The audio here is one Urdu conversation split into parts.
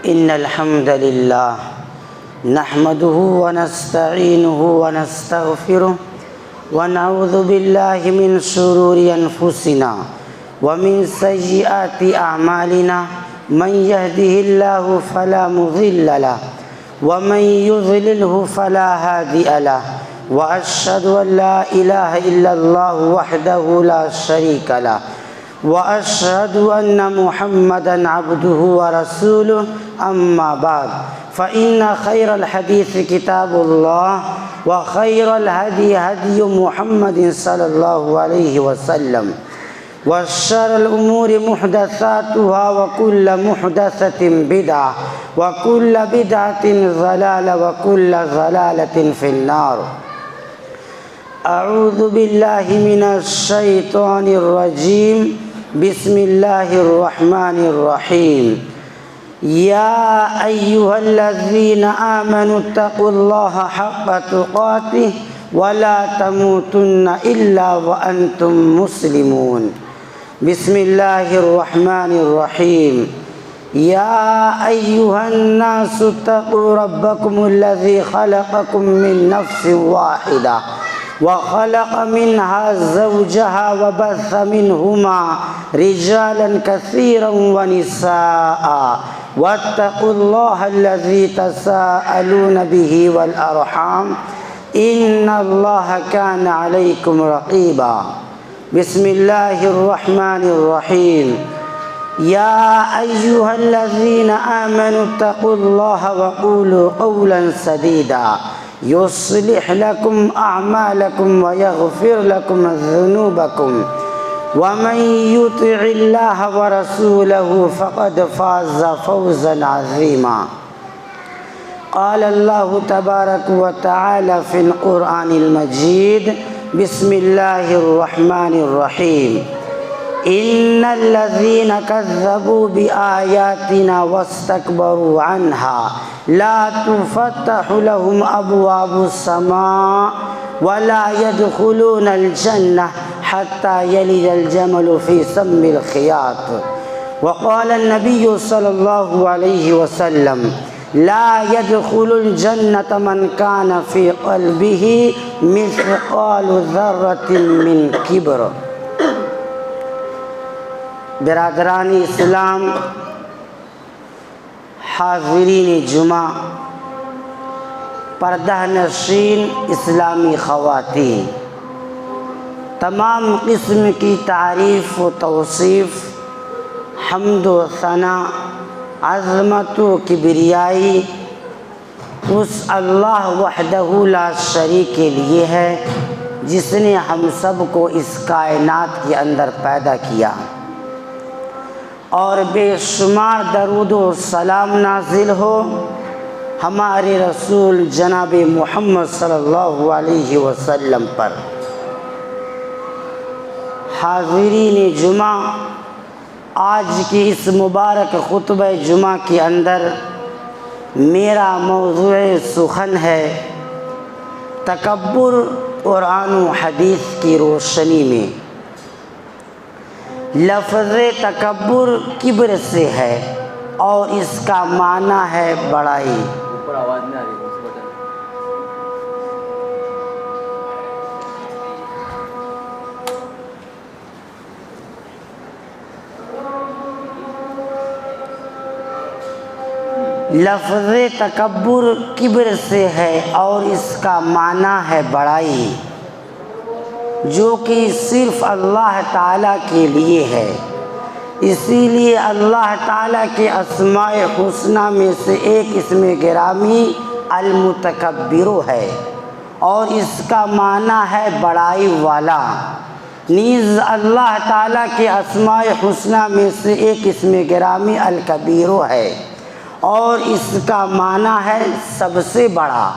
إن الحمد لله نحمده ونستعينه ونستغفره ونعوذ بالله من شرور أنفسنا ومن سيئات أعمالنا من يهده الله فلا مضل له ومن يضلله فلا هادي له وأشهد أن لا إله إلا الله وحده لا شريك له وأشهد أن محمدًا عبده ورسوله أما بعد فإن خير الحديث كتاب الله وخير الهدي هدي محمد صلى الله عليه وسلم وشر الأمور محدثاتها وكل محدثة بدعة وكل بدعة ضلالة وكل ضلالة في النار. أعوذ بالله من الشيطان الرجيم. بسم الله الرحمن الرحيم. يا أيها الذين آمنوا اتقوا الله حق تقاته ولا تموتن إلا وأنتم مسلمون. بسم الله الرحمن الرحيم. يا أيها الناس اتقوا ربكم الذي خلقكم من نفس واحدة وخلق منها زوجها وبث منهما رجالا كثيرا ونساء واتقوا الله الذي تساءلون به والأرحام إن الله كان عليكم رقيبا. بسم الله الرحمن الرحيم. يا أيها الذين آمنوا اتقوا الله وقولوا قولا سديدا يصلح لكم أعمالكم ويغفر لكم ذنوبكم ومن يطع الله ورسوله فقد فاز فوزا عظيما. قال الله تبارك وتعالى في القرآن المجيد. بسم الله الرحمن الرحيم. إن الذين كذبوا بآياتنا واستكبروا عنها لا تفتح لهم أبواب السماء ولا يدخلون الجنة حتى يلج الجمل في سم الخياط. وقال النبي صلى الله عليه وسلم لا يدخل الجنة من كان في قلبه مثقال ذرة من كبر. برادران اسلام، حاضرین جمعہ، پردہ نشین اسلامی خواتین، تمام قسم کی تعریف و توصیف، حمد و ثنا، عظمت و کبریائی اس اللہ وحدہ لا شریک کے لیے ہے جس نے ہم سب کو اس کائنات کے اندر پیدا کیا، اور بے شمار درود و سلام نازل ہو ہمارے رسول جناب محمد صلی اللہ علیہ وسلم پر۔ حاضرین جمعہ، آج کی اس مبارک خطبہ جمعہ کے اندر میرا موضوع سخن ہے تکبر قرآن و حدیث کی روشنی میں۔ لفظ تکبر کبر سے ہے اور اس کا معنی ہے بڑائی۔ لفظ تکبر کبر سے ہے اور اس کا معنی ہے بڑائی، جو کہ صرف اللہ تعالیٰ کے لیے ہے۔ اسی لیے اللہ تعالیٰ کے اسماء حسنی میں سے ایک اسم گرامی المتکبر ہے اور اس کا معنی ہے بڑائی والا۔ نیز اللہ تعالیٰ کے اسماء حسنی میں سے ایک اسم گرامی الکبیر ہے اور اس کا معنی ہے سب سے بڑا۔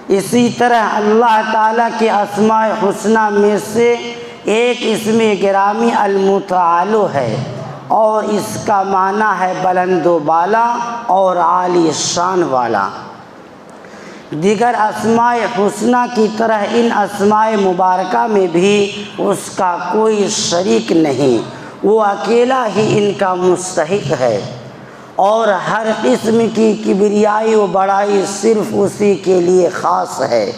اسی طرح اللہ تعالیٰ کے اسماء حسنی میں سے ایک اسم گرامی المتعال ہے اور اس کا معنی ہے بلند و بالا اور عالی شان والا۔ دیگر اسماء حسنی کی طرح ان اسماء مبارکہ میں بھی اس کا کوئی شریک نہیں، وہ اکیلا ہی ان کا مستحق ہے۔ اور ہر قسم کی کبریائی و بڑائی صرف اسی کے لیے خاص ہے،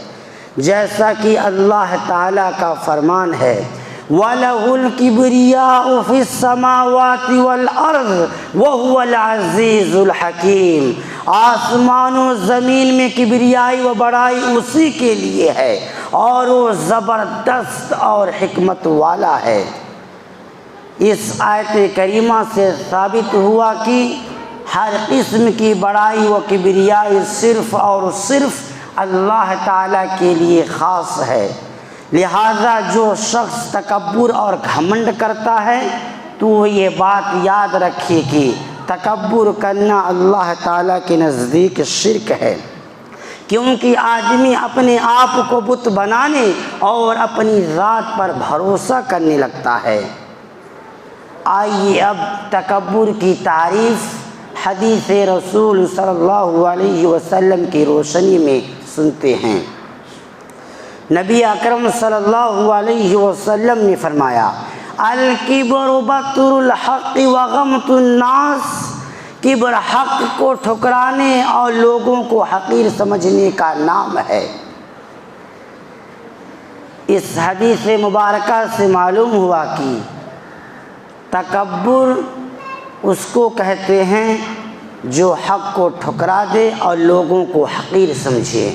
جیسا کہ اللہ تعالیٰ کا فرمان ہے وَلَهُ الْكِبْرِيَاءُ فِي السَّمَاوَاتِ وَالْأَرْضِ وَهُوَ الْعَزِيزُ الْحَكِيمُ۔ آسمان و زمین میں کبریائی و بڑائی اسی کے لیے ہے اور وہ زبردست اور حکمت والا ہے۔ اس آیت کریمہ سے ثابت ہوا کہ ہر قسم کی بڑائی و کبریائی صرف اور صرف اللہ تعالیٰ کے لیے خاص ہے، لہذا جو شخص تکبر اور گھمنڈ کرتا ہے تو وہ یہ بات یاد رکھے کہ تکبر کرنا اللہ تعالیٰ کے نزدیک شرک ہے، کیونکہ آدمی اپنے آپ کو بت بنانے اور اپنی ذات پر بھروسہ کرنے لگتا ہے۔ آئیے اب تکبر کی تعریف حدیث رسول صلی اللہ علیہ وسلم کی روشنی میں سنتے ہیں۔ نبی اکرم صلی اللہ علیہ وسلم نے فرمایا الکبر بطر الحق وغمط الناس، کبر حق کو ٹھکرانے اور لوگوں کو حقیر سمجھنے کا نام ہے۔ اس حدیث مبارکہ سے معلوم ہوا کہ تکبر اس کو کہتے ہیں جو حق کو ٹھکرا دے اور لوگوں کو حقیر سمجھے۔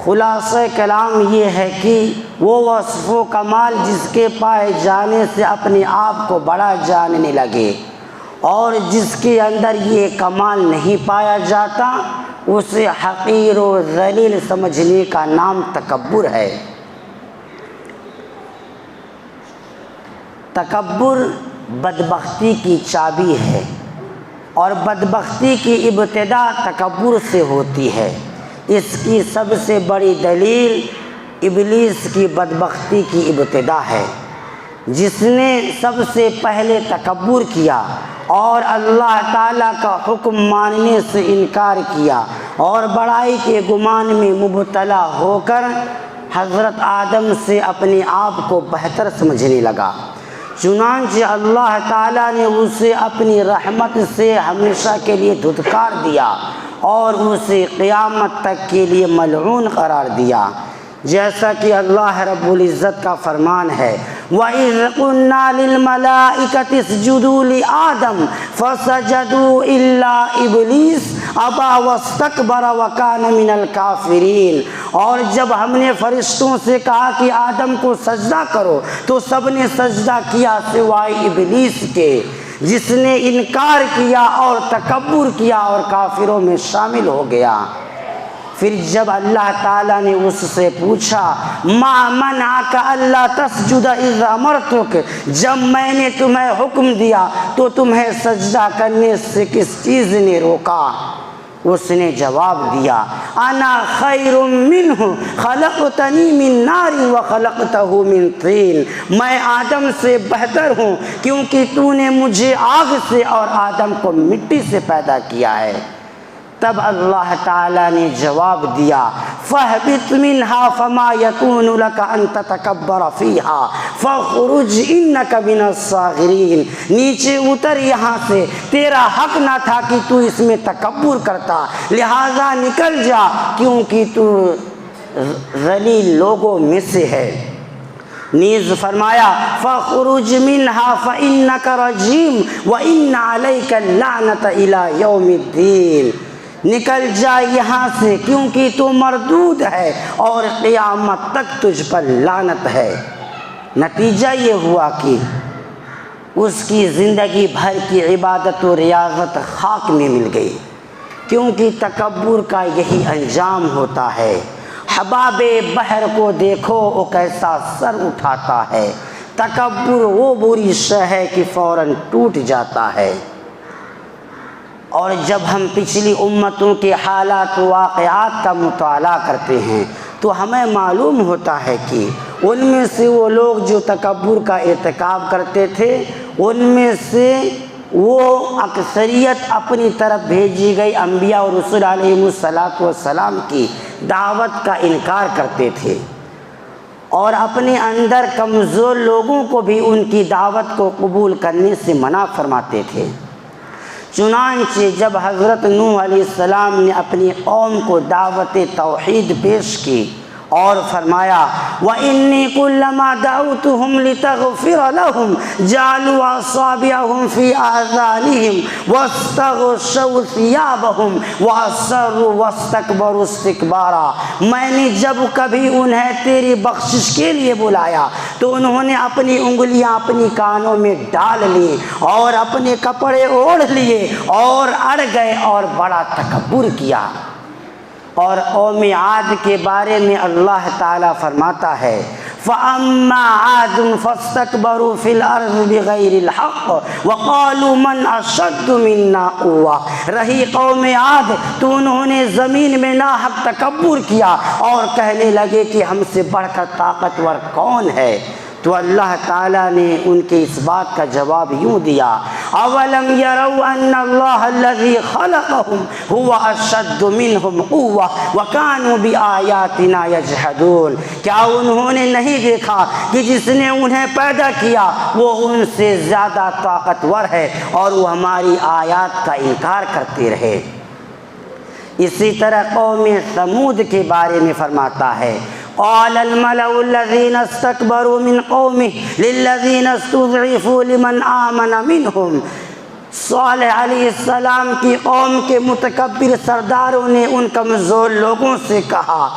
خلاصہ کلام یہ ہے کہ وہ وصف و کمال جس کے پائے جانے سے اپنے آپ کو بڑا جاننے لگے اور جس کے اندر یہ کمال نہیں پایا جاتا اسے حقیر و ذلیل سمجھنے کا نام تکبر ہے۔ تکبر بدبختی کی چابی ہے اور بدبختی کی ابتدا تکبر سے ہوتی ہے۔ اس کی سب سے بڑی دلیل ابلیس کی بدبختی کی ابتدا ہے، جس نے سب سے پہلے تکبر کیا اور اللہ تعالیٰ کا حکم ماننے سے انکار کیا اور بڑائی کے گمان میں مبتلا ہو کر حضرت آدم سے اپنے آپ کو بہتر سمجھنے لگا۔ چنانچہ اللہ تعالیٰ نے اسے اپنی رحمت سے ہمیشہ کے لیے دھتکار دیا اور اسے قیامت تک کے لیے ملعون قرار دیا، جیسا کہ اللہ رب العزت کا فرمان ہے وَإِذْ قُلْنَا لِلْمَلَائِكَةِ اسْجُدُوا لِآدَمَ فَسَجَدُوا إِلَّا إِبْلِيسَ أَبَى وَاسْتَكْبَرَ وَكَانَ مِنَ الْكَافِرِينَ، اور جب ہم نے فرشتوں سے کہا کہ آدم کو سجدہ کرو تو سب نے سجدہ کیا سوائے ابلیس کے، جس نے انکار کیا اور تکبر کیا اور کافروں میں شامل ہو گیا۔ پھر جب اللہ تعالیٰ نے اس سے پوچھا ما منعک الا تسجد اذ امرتک، جب میں نے تمہیں حکم دیا تو تمہیں سجدہ کرنے سے کس چیز نے روکا؟ اس نے جواب دیا انا خیر منہ خلقتنی من نار وخلقتہ من طین، میں آدم سے بہتر ہوں کیونکہ تو نے مجھے آگ سے اور آدم کو مٹی سے پیدا کیا ہے۔ تب اللہ تعالیٰ نے جواب دیا فَاهْبِطْ مِنْهَا فَمَا يَكُونُ لَكَ أَن تَتَكَبَّرَ فِيهَا فَاخْرُجْ إِنَّكَ مِنَ الصَّاغِرِينَ، نیچے اتر یہاں سے، تیرا حق نہ تھا کہ تو اس میں تکبر کرتا، لہٰذا نکل جا کیونکہ تو ذلیل لوگوں میں سے ہے۔ نیز فرمایا فَاخْرُجْ مِنْهَا فَإِنَّكَ رَجِيمٌ وَإِنَّ عَلَيْكَ اللَّعْنَةَ إِلَى يَوْمِ الدِّينِ، نکل جا یہاں سے کیونکہ تو مردود ہے اور قیامت تک تجھ پر لعنت ہے۔ نتیجہ یہ ہوا کہ اس کی زندگی بھر کی عبادت و ریاضت خاک میں مل گئی، کیونکہ تکبر کا یہی انجام ہوتا ہے۔ حباب بحر کو دیکھو وہ کیسا سر اٹھاتا ہے، تکبر وہ بری شے ہے کہ فوراً ٹوٹ جاتا ہے۔ اور جب ہم پچھلی امتوں کے حالات و واقعات کا مطالعہ کرتے ہیں تو ہمیں معلوم ہوتا ہے کہ ان میں سے وہ لوگ جو تکبر کا ارتکاب کرتے تھے ان میں سے وہ اکثریت اپنی طرف بھیجی گئی انبیاء اور رسول علیہ السلام کی دعوت کا انکار کرتے تھے اور اپنے اندر کمزور لوگوں کو بھی ان کی دعوت کو قبول کرنے سے منع فرماتے تھے۔ چنانچہ جب حضرت نوح علیہ السلام نے اپنی قوم کو دعوت توحید پیش کی اور فرمایا وَإِنِّي كُلَّمَا دَعَوْتُهُمْ لِتَغْفِرَ لَهُمْ جَعَلُوا أَصَابِعَهُمْ فِي آذَانِهِمْ وَاسْتَغْشَوْا ثِيَابَهُمْ وَأَصَرُّوا وَاسْتَكْبَرُوا اسْتِكْبَارًا، میں نے جب کبھی انہیں تیری بخشش کے لیے بلایا تو انہوں نے اپنی انگلیاں اپنی کانوں میں ڈال لی اور اپنے کپڑے اوڑھ لیے اور اڑ گئے اور بڑا تکبر کیا۔ اور قوم عاد کے بارے میں اللہ تعالیٰ فرماتا ہے فَأَمَّا عَادٌ فَاسْتَكْبَرُوا فِي الْأَرْضِ بِغَيْرِ الْحَقِّ وَقَالُوا مَنْ أَشَدُّ مِنَّا قُوَّةً، رہی قوم عاد تو انہوں نے زمین میں ناحق تکبر کیا اور کہنے لگے کہ ہم سے بڑھ کر طاقتور کون ہے۔ تو اللہ تعالیٰ نے ان کے اس بات کا جواب یوں دیا اولم یروا ان اللہ الذی خلقہم هو اشد منہم قوہ وکانوا بآیاتنا یجحدون، کیا انہوں نے نہیں دیکھا کہ جس نے انہیں پیدا کیا وہ ان سے زیادہ طاقتور ہے اور وہ ہماری آیات کا انکار کرتے رہے۔ اسی طرح قوم ثمود کے بارے میں فرماتا ہے قال الملأ الذين استكبروا من قومه للذين استضعفوا لمن آمن منهم، صالح علیہ السلام کی قوم کے متکبر سرداروں نے ان کمزور لوگوں سے کہا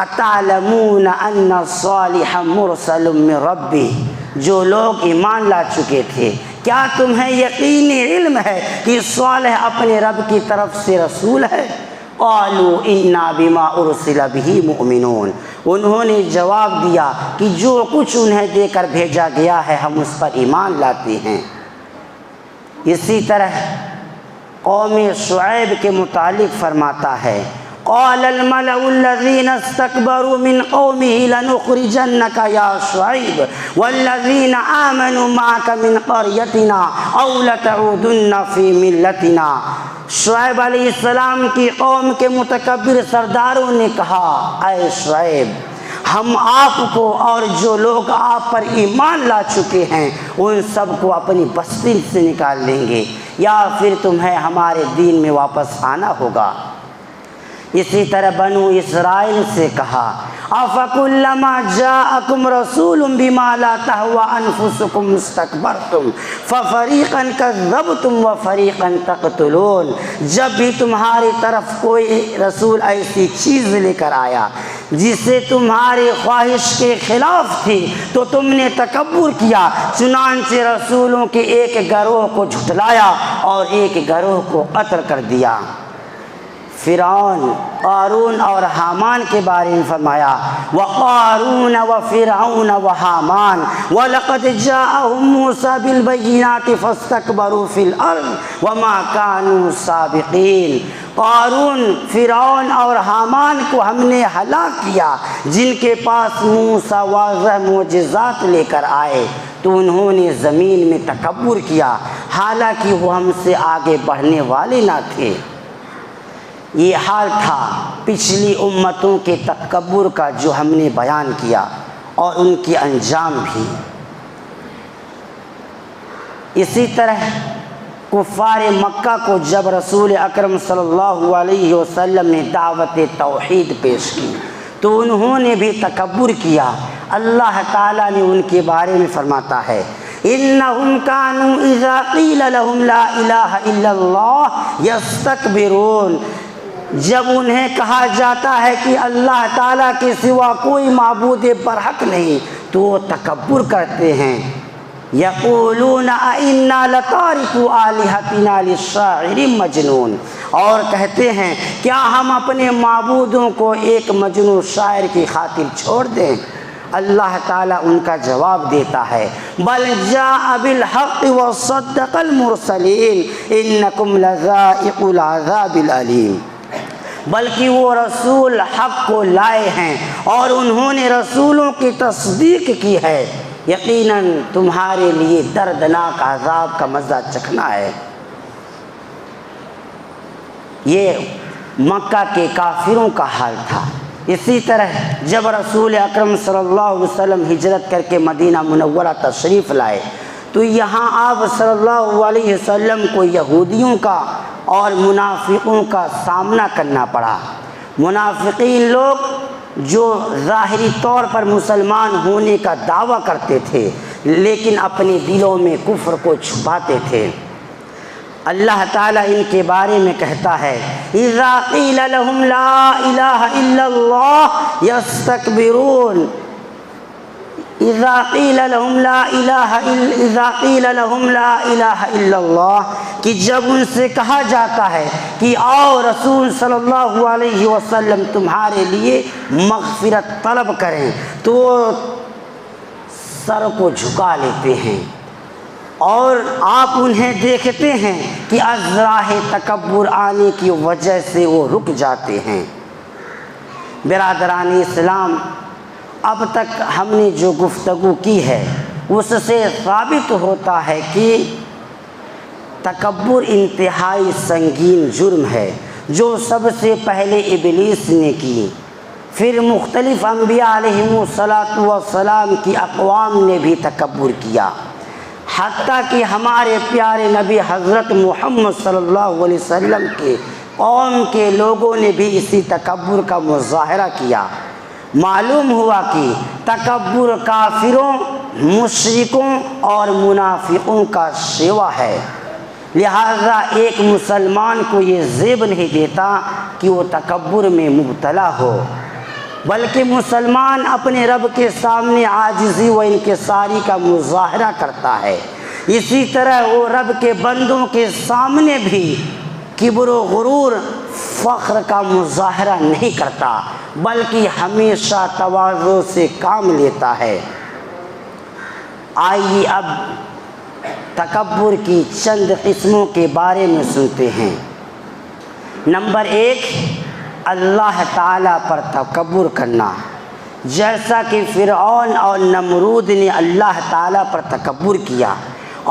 اتعلمون ان صالح مرسل من ربی، جو لوگ ایمان لا چکے تھے کیا تمہیں یقینی علم ہے کہ صالح اپنے رب کی طرف سے رسول ہے؟ قالوا انا بما ارسل به مؤمنون، انہوں نے جواب دیا کہ جو کچھ انہیں دے کر بھیجا گیا ہے ہم اس پر ایمان لاتے ہیں۔ اسی طرح قوم شعیب کے متعلق فرماتا ہے قال الملأ الذين استكبروا من قومه لنخرجنك يا شعيب والذين آمنوا معك من قريتنا أو لتعودن في ملتنا، شعیب علیہ السلام کی قوم کے متکبر سرداروں نے کہا اے شعیب ہم آپ کو اور جو لوگ آپ پر ایمان لا چکے ہیں ان سب کو اپنی بستی سے نکال لیں گے یا پھر تمہیں ہمارے دین میں واپس آنا ہوگا۔ اسی طرح بنو اسرائیل سے کہا افکلما جاءکم رسول بما لا تہوی انفسکم استکبرتم ففریقا کذبتم وفریقا تقتلون، جب بھی تمہاری طرف کوئی رسول ایسی چیز لے کر آیا جسے تمہاری خواہش کے خلاف تھی تو تم نے تکبر کیا، چنانچہ رسولوں کے ایک گروہ کو جھٹلایا اور ایک گروہ کو قتل کر دیا۔ فرعون، قارون اور حامان کے بارے میں فرمایا وقارون وفرعون وحامان وَلَقَدْ جَاءَهُم مُوسَىٰ بِالْبَيِّنَاتِ فَاسْتَكْبَرُوا فِي الْأَرْضِ وَمَا كَانُوا سَابِقِينَ، قارون، فرعون اور حامان کو ہم نے ہلاک کیا جن کے پاس موسیٰ واضح معجزات لے کر آئے تو انہوں نے زمین میں تکبر کیا حالانکہ وہ ہم سے آگے بڑھنے والے نہ تھے۔ یہ حال تھا پچھلی امتوں کے تکبر کا جو ہم نے بیان کیا اور ان کے انجام بھی۔ اسی طرح کفار مکہ کو جب رسول اکرم صلی اللہ علیہ وسلم نے دعوت توحید پیش کی تو انہوں نے بھی تکبر کیا۔ اللہ تعالیٰ نے ان کے بارے میں فرماتا ہے انہم کانوا اذا قیل لهم لا الہ الا اللہ یستکبرون، جب انہیں کہا جاتا ہے کہ اللہ تعالیٰ کے سوا کوئی معبود برحق نہیں تو وہ تکبر کرتے ہیں۔ یقولون اِنَّا لَتَارِكُوا آلِهَتِنَا لِلشَّاعِرِ مجنون، اور کہتے ہیں کیا ہم اپنے معبودوں کو ایک مجنون شاعر کی خاطر چھوڑ دیں؟ اللہ تعالیٰ ان کا جواب دیتا ہے بل جاء بالحق وصدق المرسلین انکم لذائق العذاب العلیم، بلکہ وہ رسول حق کو لائے ہیں اور انہوں نے رسولوں کی تصدیق کی ہے، یقیناً تمہارے لیے دردناک عذاب کا مزہ چکھنا ہے۔ یہ مکہ کے کافروں کا حال تھا۔ اسی طرح جب رسول اکرم صلی اللہ علیہ وسلم ہجرت کر کے مدینہ منورہ تشریف لائے تو یہاں آپ صلی اللہ علیہ وسلم کو یہودیوں کا اور منافقوں کا سامنا کرنا پڑا۔ منافقین لوگ جو ظاہری طور پر مسلمان ہونے کا دعویٰ کرتے تھے لیکن اپنے دلوں میں کفر کو چھپاتے تھے۔ اللہ تعالیٰ ان کے بارے میں کہتا ہے اذا قیل لهم لا الہ الا اللہ یستکبرون، اذا قیل لهم لا الہ الا اللہ، کہ جب ان سے کہا جاتا ہے کہ آؤ رسول صلی اللہ علیہ وسلم تمہارے لیے مغفرت طلب کریں، تو سر کو جھکا لیتے ہیں اور آپ انہیں دیکھتے ہیں کہ از راہ تکبر آنے کی وجہ سے وہ رک جاتے ہیں۔ برادران اسلام، اب تک ہم نے جو گفتگو کی ہے اس سے ثابت ہوتا ہے کہ تکبر انتہائی سنگین جرم ہے جو سب سے پہلے ابلیس نے کی، پھر مختلف انبیاء علیہم السلام کی اقوام نے بھی تکبر کیا، حتیٰ کہ ہمارے پیارے نبی حضرت محمد صلی اللہ علیہ وسلم کے قوم کے لوگوں نے بھی اسی تکبر کا مظاہرہ کیا۔ معلوم ہوا کہ تکبر کافروں، مشرکوں اور منافقوں کا شیوا ہے، لہذا ایک مسلمان کو یہ زیب نہیں دیتا کہ وہ تکبر میں مبتلا ہو، بلکہ مسلمان اپنے رب کے سامنے عاجزی و انکساری کا مظاہرہ کرتا ہے۔ اسی طرح وہ رب کے بندوں کے سامنے بھی کبر و غرور، فخر کا مظاہرہ نہیں کرتا، بلکہ ہمیشہ تواضع سے کام لیتا ہے۔ آئیے اب تکبر کی چند قسموں کے بارے میں سنتے ہیں۔ نمبر 1، اللہ تعالیٰ پر تکبر کرنا، جیسا کہ فرعون اور نمرود نے اللہ تعالیٰ پر تکبر کیا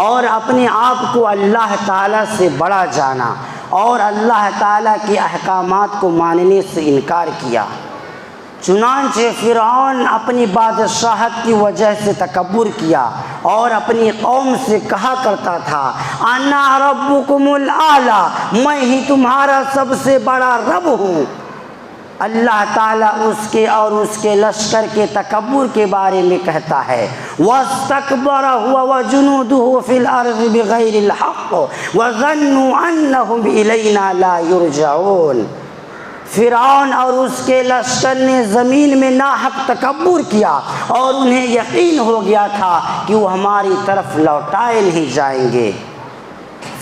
اور اپنے آپ کو اللہ تعالیٰ سے بڑا جانا اور اللہ تعالیٰ کے احکامات کو ماننے سے انکار کیا۔ چنانچہ فرعون اپنی بادشاہت کی وجہ سے تکبر کیا اور اپنی قوم سے کہا کرتا تھا انا ربکم الاعلی، میں ہی تمہارا سب سے بڑا رب ہوں۔ اللہ تعالیٰ اس کے اور اس کے لشکر کے تکبر کے بارے میں کہتا ہے وَاسْتَكْبَرَ هُوَ وَجُنُودُهُ فِي الْأَرْضِ بِغَيْرِ الْحَقِّ وَظَنُّوا أَنَّهُمْ إِلَيْنَا لَا يُرْجَعُونَ۔ فرعون اور اس کے لشکر نے زمین میں ناحق تکبر کیا اور انہیں یقین ہو گیا تھا کہ وہ ہماری طرف لوٹائے نہیں جائیں گے۔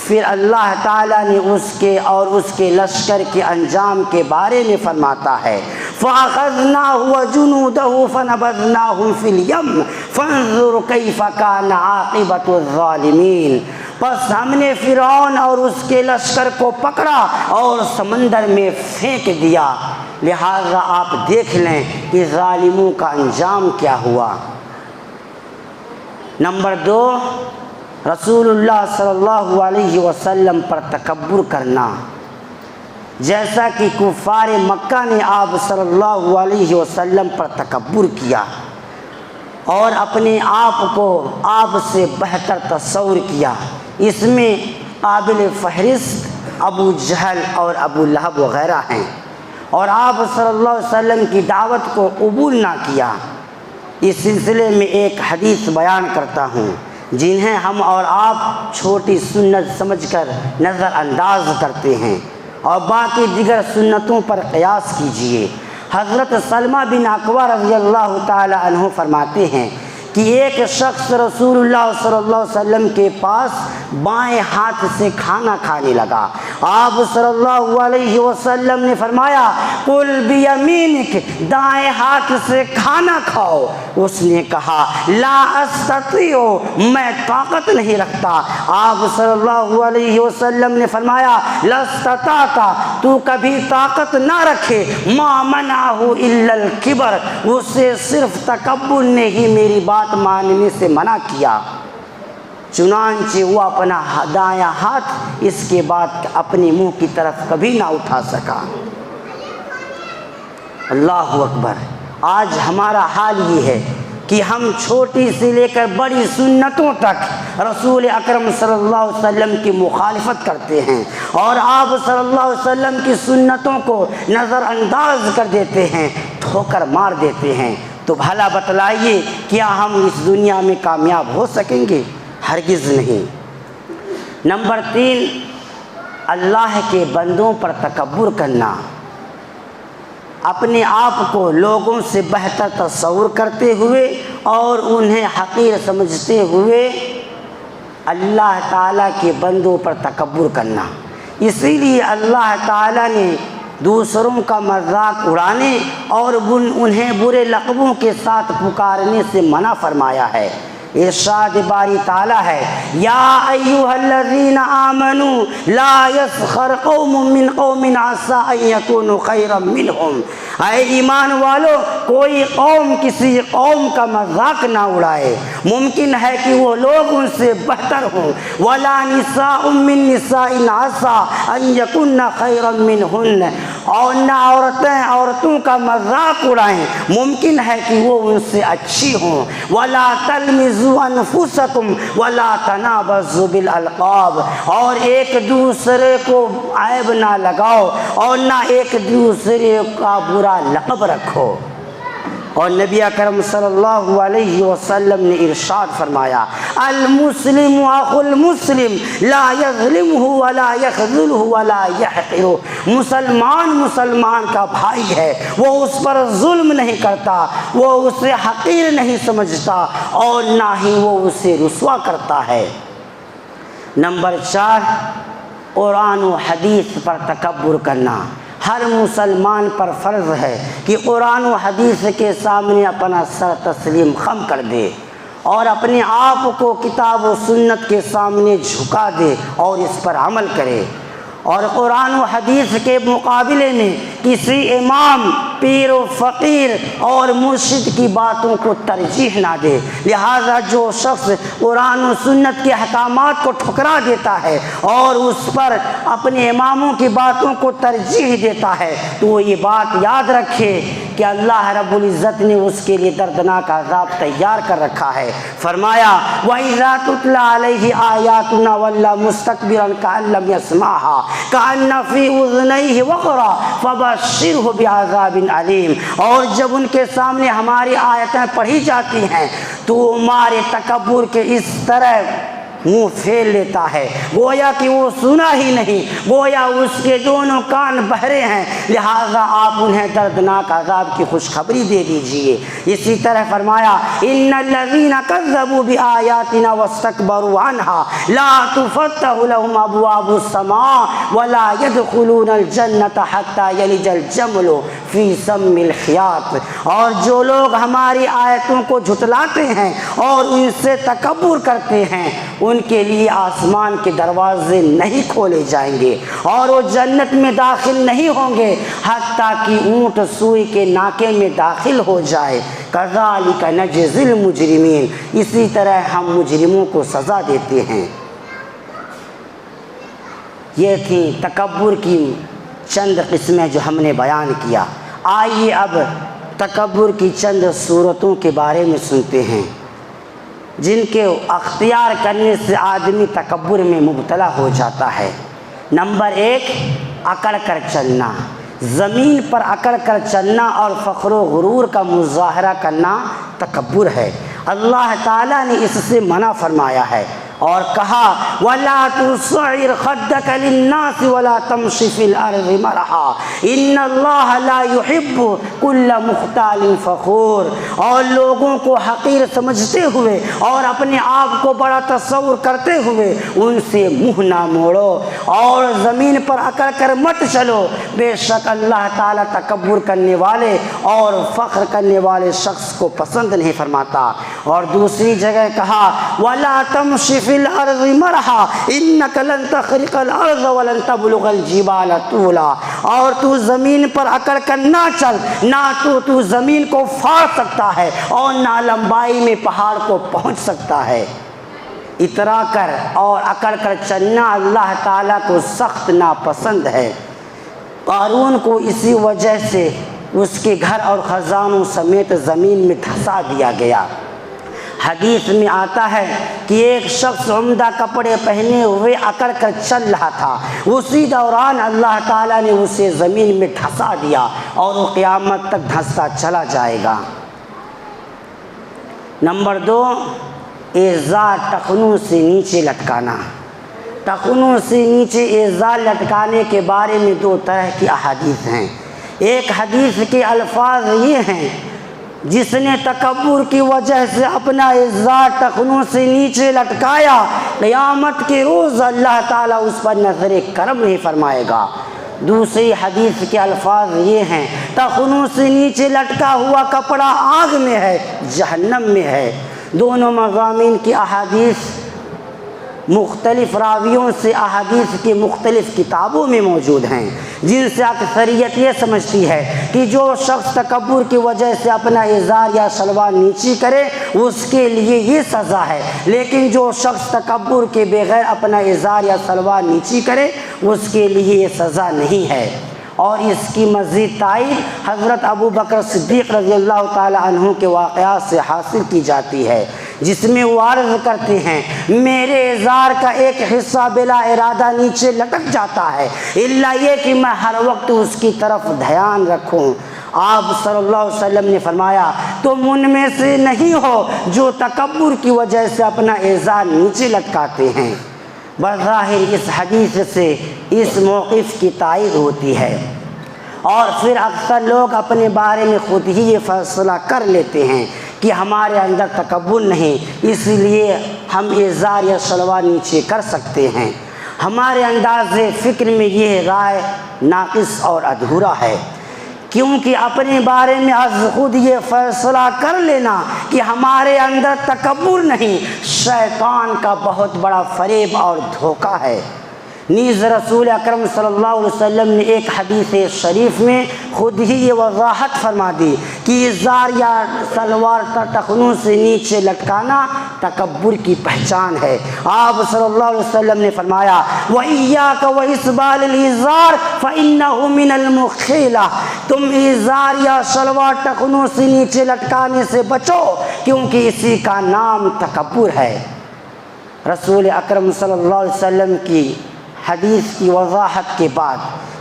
پھر اللہ تعالیٰ نے اس کے اور اس کے لشکر کے انجام کے بارے میں فرماتا ہے فَأَخَذْنَاهُ وَجُنُودَهُ فَنَبَذْنَاهُمْ فِي الْيَمِّ فَانظُرْ كَيْفَ كَانَ عَاقِبَةُ الظَّالِمِينَ۔ پس ہم نے فرعون اور اس کے لشکر کو پکڑا اور سمندر میں پھینک دیا، لہذا آپ دیکھ لیں کہ ظالموں کا انجام کیا ہوا۔ نمبر 2، رسول اللہ صلی اللہ علیہ وسلم پر تکبر کرنا، جیسا کہ کفار مکہ نے آپ صلی اللہ علیہ وسلم پر تکبر کیا اور اپنے آپ کو آپ سے بہتر تصور کیا۔ اس میں قابل فہرست ابو جہل اور ابو لہب وغیرہ ہیں، اور آپ صلی اللہ علیہ وسلم کی دعوت کو قبول نہ کیا۔ اس سلسلے میں ایک حدیث بیان کرتا ہوں جنہیں ہم اور آپ چھوٹی سنت سمجھ کر نظر انداز کرتے ہیں، اور باقی دیگر سنتوں پر قیاس کیجیے۔ حضرت سلمہ بن اکوع رضی اللہ تعالی عنہ فرماتے ہیں کہ ایک شخص رسول اللہ صلی اللہ علیہ وسلم کے پاس بائیں ہاتھ سے کھانا کھانے لگا۔ آپ صلی اللہ علیہ وسلم نے فرمایا قل بیمینک، دائیں ہاتھ سے کھانا کھاؤ۔ اس نے کہا لا استطیع، میں طاقت نہیں رکھتا۔ آپ صلی اللہ علیہ وسلم نے فرمایا لا استطعت، تو کبھی طاقت نہ رکھے، ما منعہ الا الکبر، اسے صرف تکبر نے ہی میری بات ماننے سے منع کیا۔ چنانچہ وہ اپنا دایاں ہاتھ اس کے بعد اپنے منہ کی طرف کبھی نہ اٹھا سکا۔ اللہ اکبر۔ آج ہمارا حال یہ ہے کہ ہم چھوٹی سے لے کر بڑی سنتوں تک رسول اکرم صلی اللہ علیہ وسلم کی مخالفت کرتے ہیں اور آپ صلی اللہ علیہ وسلم کی سنتوں کو نظر انداز کر دیتے ہیں، ٹھوکر مار دیتے ہیں، تو بھلا بتلائیے کیا ہم اس دنیا میں کامیاب ہو سکیں گے؟ ہرگز نہیں۔ نمبر 3، اللہ کے بندوں پر تکبر کرنا، اپنے آپ کو لوگوں سے بہتر تصور کرتے ہوئے اور انہیں حقیر سمجھتے ہوئے اللہ تعالیٰ کے بندوں پر تکبر کرنا۔ اسی لیے اللہ تعالیٰ نے دوسروں کا مذاق اڑانے اور انہیں برے لقبوں کے ساتھ پکارنے سے منع فرمایا ہے۔ ارشاد باری تعالیٰ ہے، یا ایھا الذین آمنوا لا یسخر قوم من قوم عسى ان یکونوا خیرا منہم، اے ایمان والو کوئی قوم کسی قوم کا مذاق نہ اڑائے، ممکن ہے کہ وہ لوگ ان سے بہتر ہوں۔ ولا نساء من نساء عسى ان یکن خیرا منہن، اور نہ عورتوں کا مذاق اڑائیں، ممکن ہے کہ وہ ان سے اچھی ہوں۔ ولا تلمزوا انفسکم ولا تنابزوا بالالقاب، اور ایک دوسرے کو عیب نہ لگاؤ اور نہ ایک دوسرے کا برا لقب رکھو۔ اور نبی اکرم صلی اللہ علیہ وسلم نے ارشاد فرمایا، المسلم اخو المسلم لا یظلمہ ولا یخذلہ ولا یحقرہ، مسلمان کا بھائی ہے، وہ اس پر ظلم نہیں کرتا، وہ اسے حقیر نہیں سمجھتا اور نہ ہی وہ اسے رسوا کرتا ہے۔ نمبر 4، قرآن و حدیث پر تکبر کرنا۔ ہر مسلمان پر فرض ہے کہ قرآن و حدیث کے سامنے اپنا سر تسلیم خم کر دے اور اپنے آپ کو کتاب و سنت کے سامنے جھکا دے اور اس پر عمل کرے، اور قرآن و حدیث کے مقابلے میں کسی امام، پیر و فقیر اور مرشد کی باتوں کو ترجیح نہ دے۔ لہذا جو شخص قرآن و سنت کے احکامات کو ٹھکرا دیتا ہے اور اس پر اپنے اماموں کی باتوں کو ترجیح دیتا ہے تو وہ یہ بات یاد رکھے کہ اللہ رب العزت نے اس کے لیے دردناک عذاب تیار کر رکھا ہے۔ فرمایا، وَإِذَا تُتْلَىٰ عَلَيْهِ آيَاتُنَا وَلَّىٰ مُسْتَكْبِرًا كَأَن لَّمْ يَسْمَعْهَا كَأَنَّ فِي أُذُنَيْهِ وَقْرًا فَبَشِّرْهُ بِعَذَابٍ علیم۔ اور جب ان کے سامنے ہماری آیتیں پڑھی جاتی ہیں تو ہمارے تکبر کے اس طرح منہ پھیر لیتا ہے گویا کہ وہ سنا ہی نہیں، گویا اس کے دونوں کان بہرے ہیں، لہذا آپ انہیں دردناک عذاب کی خوشخبری دے دیجئے۔ اسی طرح فرمایا، ان الذین کذبوا بآیاتنا واستکبروا عنها لا تفتح لهم ابواب السماء ولا يدخلون الجنة حتى یلج الجمل فی سم الخیاط۔ اور جو لوگ ہماری آیتوں کو جھٹلاتے ہیں اور ان سے تکبر کرتے ہیں ان کے لیے آسمان کے دروازے نہیں کھولے جائیں گے اور وہ جنت میں داخل نہیں ہوں گے حتیٰ کہ اونٹ سوئی کے ناکے میں داخل ہو جائے۔ کذالک نجزی المجرمین، اسی طرح ہم مجرموں کو سزا دیتے ہیں۔ یہ تھی تکبر کی چند قسمیں جو ہم نے بیان کیا۔ آئیے اب تکبر کی چند صورتوں کے بارے میں سنتے ہیں جن کے اختیار کرنے سے آدمی تکبر میں مبتلا ہو جاتا ہے۔ نمبر 1، اکڑ کر چلنا، زمین پر اکڑ کر چلنا اور فخر و غرور کا مظاہرہ کرنا تکبر ہے۔ اللہ تعالیٰ نے اس سے منع فرمایا ہے اور کہا، وَلَا تُصَعِّرْ خَدَّكَ لِلنَّاسِ وَلَا تَمْشِ فِي الْأَرْضِ مَرَحًا إِنَّ اللَّهَ لَا يُحِبُّ كُلَّ مُخْتَالٍ فَخُورٍ۔ اور لوگوں کو حقیر سمجھتے ہوئے اور اپنے آپ کو بڑا تصور کرتے ہوئے ان سے منہ نہ موڑو اور زمین پر اکڑ کر مت چلو، بے شک اللہ تعالیٰ تکبر کرنے والے اور فخر کرنے والے شخص کو پسند نہیں فرماتا۔ اور دوسری جگہ کہا، وَلَا تَمْشِ فِي الْأَرْضِ مَرَحًا إِنَّكَ لَن تَخْرِقَ الْأَرْضَ وَلَن تَبْلُغَ الْجِبَالَ طُولًا۔ اور تو زمین پر اکڑ کر نہ چل، نہ تو زمین کو پھاڑ سکتا ہے اور نہ لمبائی میں پہاڑ کو پہنچ سکتا ہے۔ اترا کر اور اکڑ کر چلنا اللہ تعالیٰ کو سخت ناپسند ہے۔ قارون کو اسی وجہ سے اس کے گھر اور خزانوں سمیت زمین میں دھسا دیا گیا۔ حدیث میں آتا ہے کہ ایک شخص عمدہ کپڑے پہنے ہوئے اکڑ کر چل رہا تھا، اسی دوران اللہ تعالیٰ نے اسے زمین میں دھسا دیا اور وہ قیامت تک دھستا چلا جائے گا۔ نمبر 2، ازار ٹخنوں سے نیچے لٹکانا۔ ٹخنوں سے نیچے ازار لٹکانے کے بارے میں 2 طرح کی احادیث ہیں۔ ایک حدیث کے الفاظ یہ ہیں: جس نے تکبر کی وجہ سے اپنا ازار ٹخنوں سے نیچے لٹکایا، قیامت کے روز اللہ تعالیٰ اس پر نظر کرم نہیں فرمائے گا۔ دوسری حدیث کے الفاظ یہ ہیں: ٹخنوں سے نیچے لٹکا ہوا کپڑا آگ میں ہے، جہنم میں ہے۔ دونوں مضامین کی احادیث مختلف راویوں سے احادیث کی مختلف کتابوں میں موجود ہیں، جن سے اکثریت یہ سمجھتی ہے کہ جو شخص تکبر کی وجہ سے اپنا ازار یا شلوار نیچی کرے اس کے لیے یہ سزا ہے، لیکن جو شخص تکبر کے بغیر اپنا ازار یا شلوار نیچی کرے اس کے لیے یہ سزا نہیں ہے۔ اور اس کی مزید تائید حضرت ابو بکر صدیق رضی اللہ تعالیٰ عنہ کے واقعات سے حاصل کی جاتی ہے، جس میں وہ عرض کرتے ہیں: میرے ازار کا ایک حصہ بلا ارادہ نیچے لٹک جاتا ہے، الا یہ کہ میں ہر وقت اس کی طرف دھیان رکھوں۔ آپ صلی اللہ علیہ وسلم نے فرمایا: تم ان میں سے نہیں ہو جو تکبر کی وجہ سے اپنا ازار نیچے لٹکاتے ہیں۔ بظاہر اس حدیث سے اس موقف کی تائید ہوتی ہے، اور پھر اکثر لوگ اپنے بارے میں خود ہی یہ فیصلہ کر لیتے ہیں کہ ہمارے اندر تکبر نہیں، اس لیے ہم ازار یا شلوار نیچے کر سکتے ہیں۔ ہمارے انداز فکر میں یہ رائے ناقص اور ادھورا ہے، کیونکہ اپنے بارے میں از خود یہ فیصلہ کر لینا کہ ہمارے اندر تکبر نہیں، شیطان کا بہت بڑا فریب اور دھوکہ ہے۔ نیز رسول اکرم صلی اللہ علیہ وسلم نے ایک حدیث شریف میں خود ہی یہ وضاحت فرما دی کہ ازار یا شلوار ٹخنوں سے نیچے لٹکانا تکبر کی پہچان ہے۔ آپ صلی اللہ علیہ وسلم نے فرمایا: وَإِيَّاكَ وَإِسْبَالِ الْإِزَارِ فَإِنَّهُ مِنَ الْمُخِيلَةِ، تم ازار یا شلوار ٹخنوں سے نیچے لٹکانے سے بچو، کیونکہ اسی کا نام تکبر ہے۔ رسول اکرم صلی اللہ علیہ وسلم کی حدیث کی وضاحت کے بعد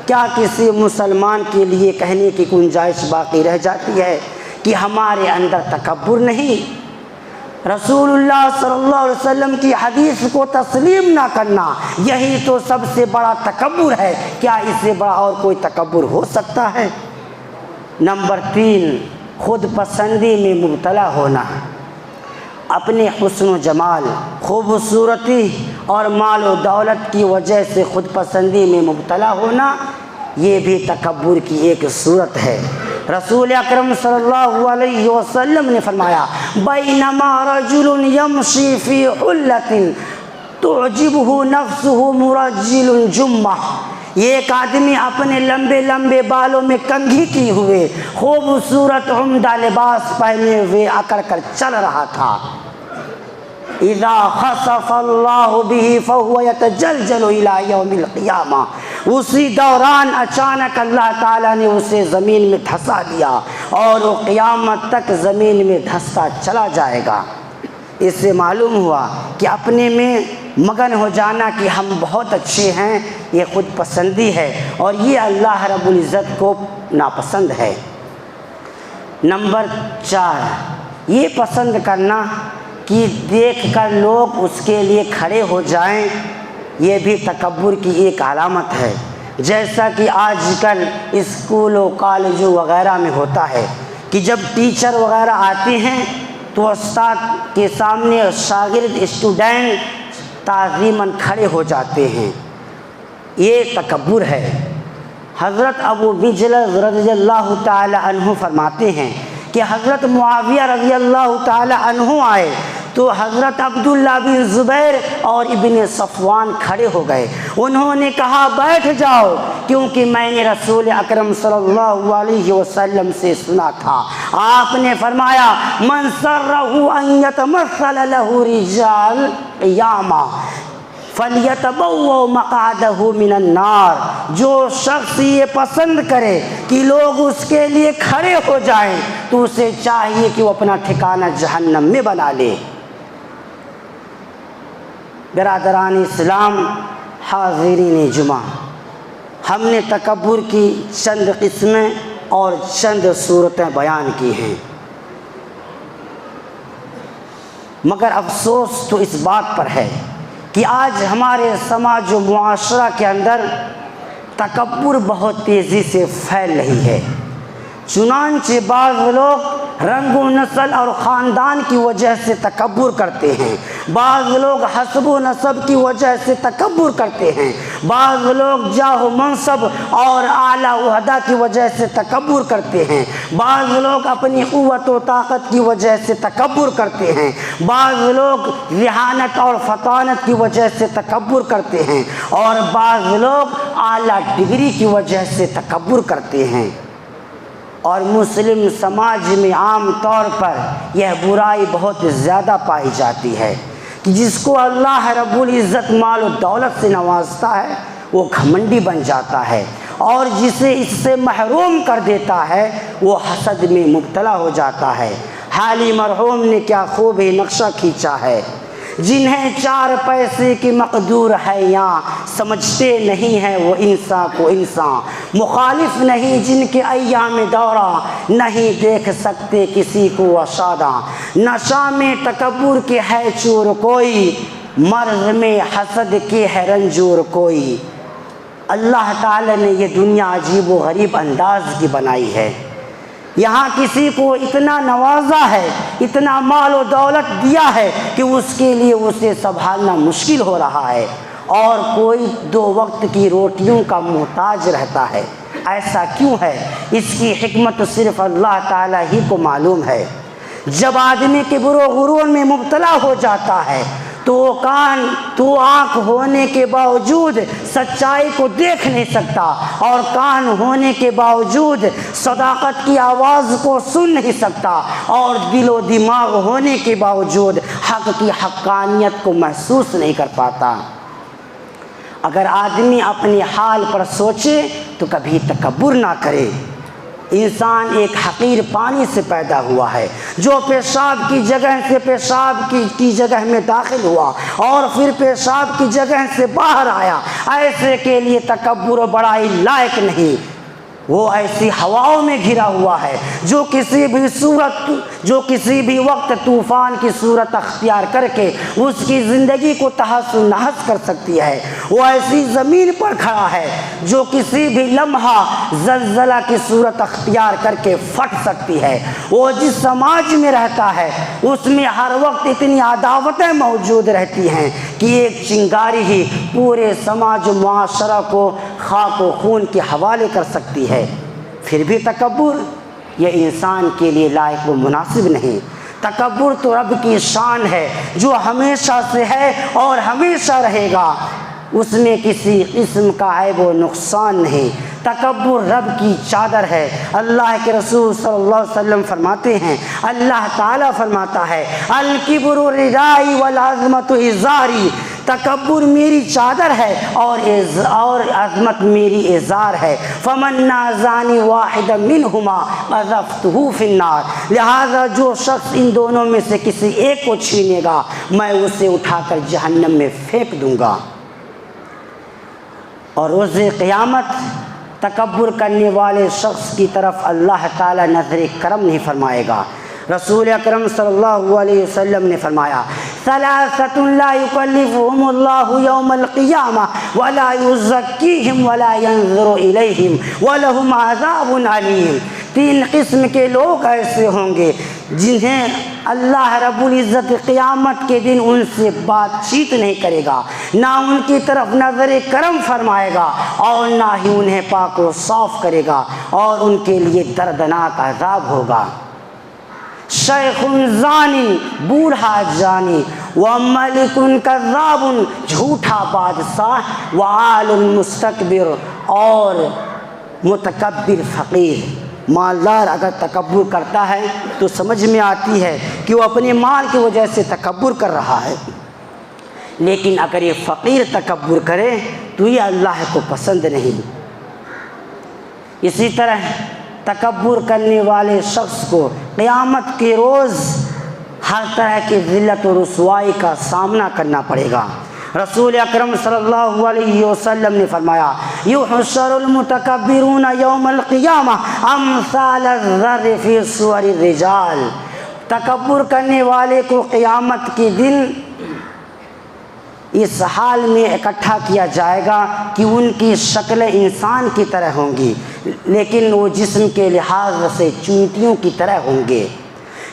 کیا کسی مسلمان کے لیے کہنے کی گنجائش باقی رہ جاتی ہے کہ ہمارے اندر تکبر نہیں؟ رسول اللہ صلی اللہ علیہ وسلم کی حدیث کو تسلیم نہ کرنا یہی تو سب سے بڑا تکبر ہے۔ کیا اس سے بڑا اور کوئی تکبر ہو سکتا ہے؟ نمبر 3، خود پسندی میں مبتلا ہونا۔ اپنے حسن و جمال، خوبصورتی اور مال و دولت کی وجہ سے خود پسندی میں مبتلا ہونا یہ بھی تکبر کی ایک صورت ہے۔ رسول اکرم صلی اللہ علیہ وسلم نے فرمایا: بینما رجل یمشی فی حلۃ تعجبہ نفسہ مرجل الجمہ، ایک آدمی اپنے لمبے لمبے بالوں میں کنگھی کی ہوئے خوبصورت عمدہ لباس پہنے ہوئے اکڑ کر چل رہا تھا۔ اذا خسف اللہ بہ فہو یتجلجل الی یوم القیامہ، اسی دوران اچانک اللہ تعالیٰ نے اسے زمین میں دھسا دیا اور وہ قیامت تک زمین میں دھستا چلا جائے گا۔ اس سے معلوم ہوا کہ اپنے میں مگن ہو جانا کہ ہم بہت اچھے ہیں یہ خود پسندی ہے، اور یہ اللہ رب العزت کو ناپسند ہے۔ نمبر 4، یہ پسند کرنا کہ دیکھ کر لوگ اس کے لیے کھڑے ہو جائیں، یہ بھی تکبر کی ایک علامت ہے۔ جیسا کہ آج کل اسکولوں کالجوں وغیرہ میں ہوتا ہے کہ جب ٹیچر وغیرہ آتے ہیں تو استاد کے سامنے شاگرد اسٹوڈنٹ تعظیماً کھڑے ہو جاتے ہیں، یہ تکبر ہے۔ حضرت ابو مجلس رضی اللہ تعالی عنہ فرماتے ہیں کہ حضرت معاویہ رضی اللہ تعالی عنہ آئے تو حضرت عبداللہ بن زبیر اور ابن صفوان کھڑے ہو گئے۔ انہوں نے کہا بیٹھ جاؤ، کیونکہ میں نے رسول اکرم صلی اللہ علیہ وسلم سے سنا تھا، آپ نے فرمایا من سرہ ان یتمثل لہ رجال قیامہ فَلْيَتَبَوَّأْ مَقْعَدَهُ مِنَ النَّارِ، جو شخص یہ پسند کرے کہ لوگ اس کے لیے کھڑے ہو جائیں تو اسے چاہیے کہ وہ اپنا ٹھکانہ جہنم میں بنا لے۔ برادران اسلام، حاضرین جمعہ، ہم نے تکبر کی چند قسمیں اور چند صورتیں بیان کی ہیں، مگر افسوس تو اس بات پر ہے کہ آج ہمارے سماج و معاشرہ کے اندر تکبر بہت تیزی سے پھیل رہی ہے۔ چنانچہ بعض لوگ رنگ و نسل اور خاندان کی وجہ سے تکبر کرتے ہیں، بعض لوگ حسب و نسب کی وجہ سے تکبر کرتے ہیں، بعض لوگ جاہ و منصب اور اعلیٰ عہدہ کی وجہ سے تکبر کرتے ہیں، بعض لوگ اپنی قوت و طاقت کی وجہ سے تکبر کرتے ہیں، بعض لوگ ذہانت اور فطانت کی وجہ سے تکبر کرتے ہیں، اور بعض لوگ اعلیٰ ڈگری کی وجہ سے تکبر کرتے ہیں۔ اور مسلم سماج میں عام طور پر یہ برائی بہت زیادہ پائی جاتی ہے کہ جس کو اللہ رب العزت مال و دولت سے نوازتا ہے وہ گھمنڈی بن جاتا ہے، اور جسے اس سے محروم کر دیتا ہے وہ حسد میں مبتلا ہو جاتا ہے۔ حالی مرحوم نے کیا خوب ہی نقشہ کھینچا ہے، جنہیں 4 پیسے کی مقدور ہے یہاں، سمجھتے نہیں ہیں وہ انسان کو انسان، مخالف نہیں جن کے ایام دورہ، نہیں دیکھ سکتے کسی کو وہ شاداں، نشہ میں تکبر کے ہے چور کوئی، مرض میں حسد کے ہے رنجور کوئی۔ اللہ تعالی نے یہ دنیا عجیب و غریب انداز کی بنائی ہے، یہاں کسی کو اتنا نوازا ہے، اتنا مال و دولت دیا ہے کہ اس کے لیے اسے سنبھالنا مشکل ہو رہا ہے، اور کوئی 2 وقت کی روٹیوں کا محتاج رہتا ہے۔ ایسا کیوں ہے؟ اس کی حکمت صرف اللہ تعالیٰ ہی کو معلوم ہے۔ جب آدمی کبر و غرور میں مبتلا ہو جاتا ہے تو آنکھ ہونے کے باوجود سچائی کو دیکھ نہیں سکتا، اور کان ہونے کے باوجود صداقت کی آواز کو سن نہیں سکتا، اور دل و دماغ ہونے کے باوجود حق کی حقانیت کو محسوس نہیں کر پاتا۔ اگر آدمی اپنے حال پر سوچے تو کبھی تکبر نہ کرے۔ انسان ایک حقیر پانی سے پیدا ہوا ہے، جو پیشاب کی جگہ سے پیشاب کی جگہ میں داخل ہوا اور پھر پیشاب کی جگہ سے باہر آیا۔ ایسے کے لیے تکبر و بڑائی لائق نہیں۔ وہ ایسی ہواؤں میں گھرا ہوا ہے جو کسی بھی وقت طوفان کی صورت اختیار کر کے اس کی زندگی کو تہس و نہس کر سکتی ہے۔ وہ ایسی زمین پر کھڑا ہے جو کسی بھی لمحہ زلزلہ کی صورت اختیار کر کے پھٹ سکتی ہے۔ وہ جس سماج میں رہتا ہے اس میں ہر وقت اتنی عداوتیں موجود رہتی ہیں کہ ایک چنگاری ہی پورے سماج و معاشرہ کو خاک و خون کے حوالے کر سکتی ہے۔ پھر بھی تکبر یہ انسان کے لیے لائق و مناسب نہیں۔ تکبر تو رب کی شان ہے جو ہمیشہ سے ہے اور ہمیشہ رہے گا، اس میں کسی قسم کا عیب و نقصان نہیں۔ تکبر رب کی چادر ہے۔ اللہ کے رسول صلی اللہ علیہ وسلم فرماتے ہیں، اللہ تعالیٰ فرماتا ہے، الکبر ردائی والعظمت ازاری، تکبر میری چادر ہے اور عظمت میری ازار ہے۔ فمن نازعنی واحدا منہما قذفتہ فی النار، لہذا جو شخص ان دونوں میں سے کسی ایک کو چھینے گا میں اسے اٹھا کر جہنم میں پھینک دوں گا۔ اور روز قیامت تکبر کرنے والے شخص کی طرف اللہ تعالی نظر کرم نہیں فرمائے گا۔ رسول اکرم صلی اللہ علیہ وسلم نے فرمایا، ثلاثۃ لا یکلفہم اللہ یوم القیامہ ولا یزکیہم ولا ینظر الیہم ولہم عذاب علیم۔ 3 قسم کے لوگ ایسے ہوں گے جنہیں اللہ رب العزت قیامت کے دن ان سے بات چیت نہیں کرے گا، نہ ان کی طرف نظر کرم فرمائے گا اور نہ ہی انہیں پاک و صاف کرے گا، اور ان کے لیے دردناک عذاب ہوگا۔ شیخ زانی، بوڑھا جانی، وملک کذاب، جھوٹا بادشاہ، وعال مستکبر، اور متکبر فقیر۔ مالدار اگر تکبر کرتا ہے تو سمجھ میں آتی ہے کہ وہ اپنے مال کی وجہ سے تکبر کر رہا ہے۔ لیکن اگر یہ فقیر تکبر کرے تو یہ اللہ کو پسند نہیں۔ اسی طرح تکبر کرنے والے شخص کو قیامت کے روز ہر طرح کی ذلت و رسوائی کا سامنا کرنا پڑے گا۔ رسول اکرم صلی اللہ علیہ وسلم نے فرمایا یحشر المتکبرون یوم القیامہ امثال الذر فی صور الرجال، تکبر کرنے والے کو قیامت کے دن اس حال میں اکٹھا کیا جائے گا کہ ان کی شکل انسان کی طرح ہوں گی لیکن وہ جسم کے لحاظ سے چونٹیوں کی طرح ہوں گے۔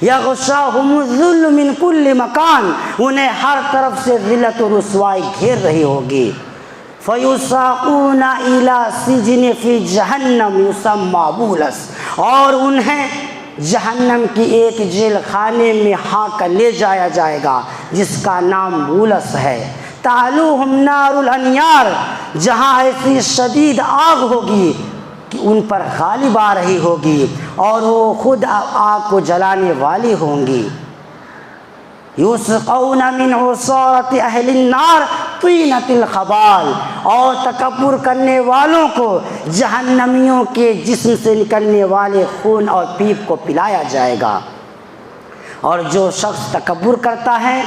یغشاہم الذل من کل مکان، انہیں ہر طرف سے ذلت و رسوائی گھیر رہی ہوگی۔ فیساقون الی سجن فی جہنم یسمی بولس، اور انہیں جہنم کی ایک جیل خانے میں ہانک کر لے جایا جائے گا جس کا نام بولس ہے۔ تعلوہم نار الانیار، جہاں ایسی شدید آگ ہوگی کہ ان پر غالب آ رہی ہوگی اور وہ خود آگ کو جلانے والی ہوں گی۔ یسقون من عصارۃ اہل النار طینۃ الخبال، اور تکبر کرنے والوں کو جہنمیوں کے جسم سے نکلنے والے خون اور پیپ کو پلایا جائے گا۔ اور جو شخص تکبر کرتا ہے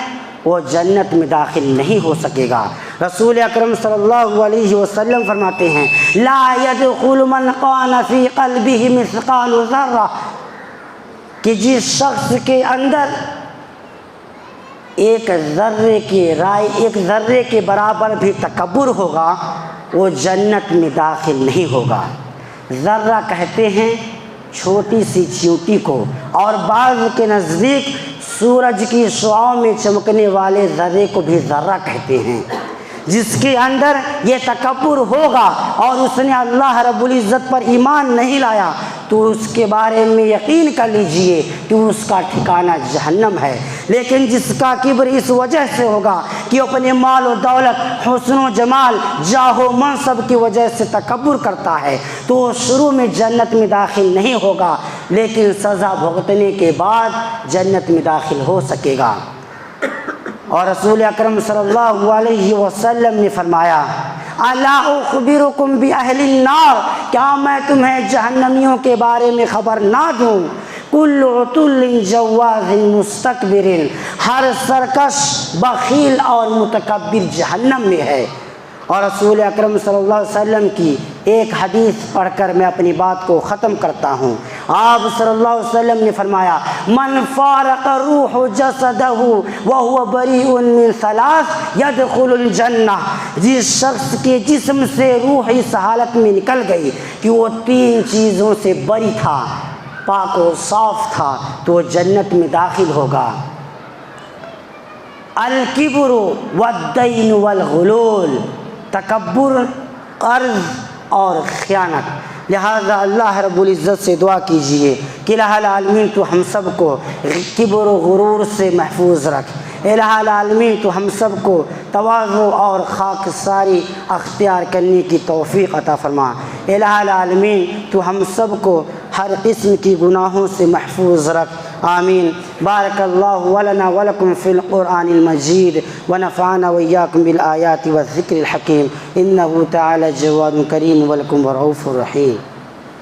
وہ جنت میں داخل نہیں ہو سکے گا۔ رسول اکرم صلی اللہ علیہ وسلم فرماتے ہیں لا يدخل من كان في قلبه مثقال ذرہ، کہ جس شخص کے اندر ایک ذرے کے برابر بھی تکبر ہوگا وہ جنت میں داخل نہیں ہوگا۔ ذرہ کہتے ہیں چھوٹی سی چیونٹی کو، اور بعض کے نزدیک سورج کی شعاؤں میں چمکنے والے ذرے کو بھی ذرہ کہتے ہیں۔ جس کے اندر یہ تکبر ہوگا اور اس نے اللہ رب العزت پر ایمان نہیں لایا تو اس کے بارے میں یقین کر لیجئے کہ اس کا ٹھکانہ جہنم ہے۔ لیکن جس کا کبر اس وجہ سے ہوگا کہ اپنے مال و دولت، حسن و جمال، جاہ و منصب کی وجہ سے تکبر کرتا ہے تو وہ شروع میں جنت میں داخل نہیں ہوگا لیکن سزا بھگتنے کے بعد جنت میں داخل ہو سکے گا۔ اور رسول اکرم صلی اللہ علیہ وسلم نے فرمایا الا اخبرکم باہل النار، کیا میں تمہیں جہنمیوں کے بارے میں خبر نہ دوں؟ کل عتل جواز مستکبر، ہر سرکش، بخیل اور متکبر جہنم میں ہے۔ اور رسول اکرم صلی اللہ علیہ وسلم کی ایک حدیث پڑھ کر میں اپنی بات کو ختم کرتا ہوں۔ آپ صلی اللہ علیہ وسلم نے فرمایا من فارق روح جسدہ وہو بریء من ثلاث یدخل الجنہ، جس شخص کے جسم سے روح اس حالت میں نکل گئی کہ وہ 3 چیزوں سے بری تھا، پاک و صاف تھا، تو وہ جنت میں داخل ہوگا۔ الکبر والدین والغلول، تکبر، قرض اور خیانت۔ لہذا اللہ رب العزت سے دعا کیجئے کہ الہ العالمین تو ہم سب کو کبر و غرور سے محفوظ رکھ۔ الہ العالمین تو ہم سب کو تواضع اور خاکساری اختیار کرنے کی توفیق عطا فرما۔ الہ العالمین تو ہم سب کو ہر قسم کی گناہوں سے محفوظ رکھ، آمین۔ بارک اللہ ولنا ولکم فی القرآن المجید ونفعنا وإیاکم بالآیات والذکر الحکیم، انہ تعالی جواد کریم ولکم رؤوف رحیم۔